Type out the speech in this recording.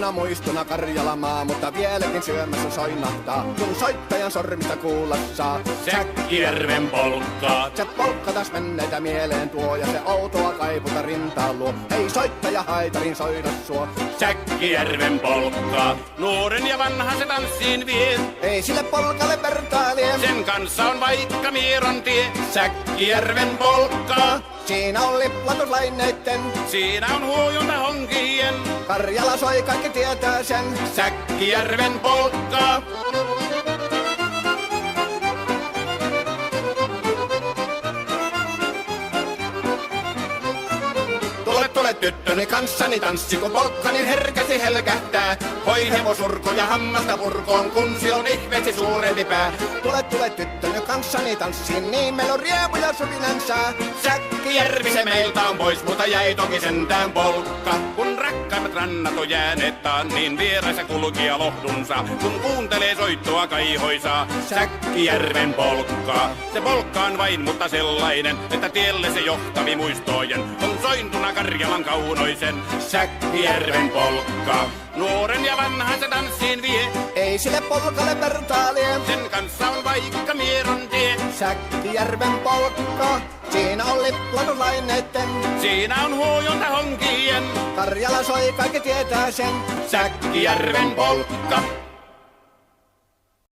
kauniina muistona Karjalamaa, mutta vieläkin syömässä soinahtaa, kun soittajan sormista kuulla saa. Säkkijärven polkkaa. Se polkka taas menneitä mieleen tuo, ja se outoa kaiputa rintaan luo. Hei soittaja haitarin soida suo. Säkkijärven polkkaa. Nuoren ja vanhan se tanssiin vie. Ei sille polkalle vertailie. Sen kanssa on vaikka Mieron tie. Säkkijärven polkkaa. Siinä on liplatuslaineitten. Siinä on huojunta honkien. Karjala soi, kaikki tietää sen. Säkkijärven polkkaa. Tule tyttöni kanssani tanssi, kun polkkani herkästi helkähtää. Hoi hevosurko ja hammasta purkoon, kun se on ihmeesti suurempi pää. Tule tyttöni kanssani tanssiin, niin meillä on riemu ja surinansa. Säkkijärvi se meiltä on pois, mutta jäi toki sentään polkka. Kun rakkaimmat rannat on jääneet taan, niin vieressä kulkija lohdunsa. Kun kuuntelee soittoa kaihoisaa, Säkkijärven polkkaa. Se polkka on vain, mutta sellainen, että tielle se johtavi muistojen. On sointuna Karjalan kaunoisen, Säkkijärven polkka. Nuoren ja vanhan se tanssiin vie. Ei sille polkalle vertailie. Sen kanssa on vaikka Mieron tie. Säkkijärven polkka. Siinä on liplatuslaineitten. Siinä on huojunta honkien. Karjala soi, kaikki tietää sen. Säkkijärven polkka.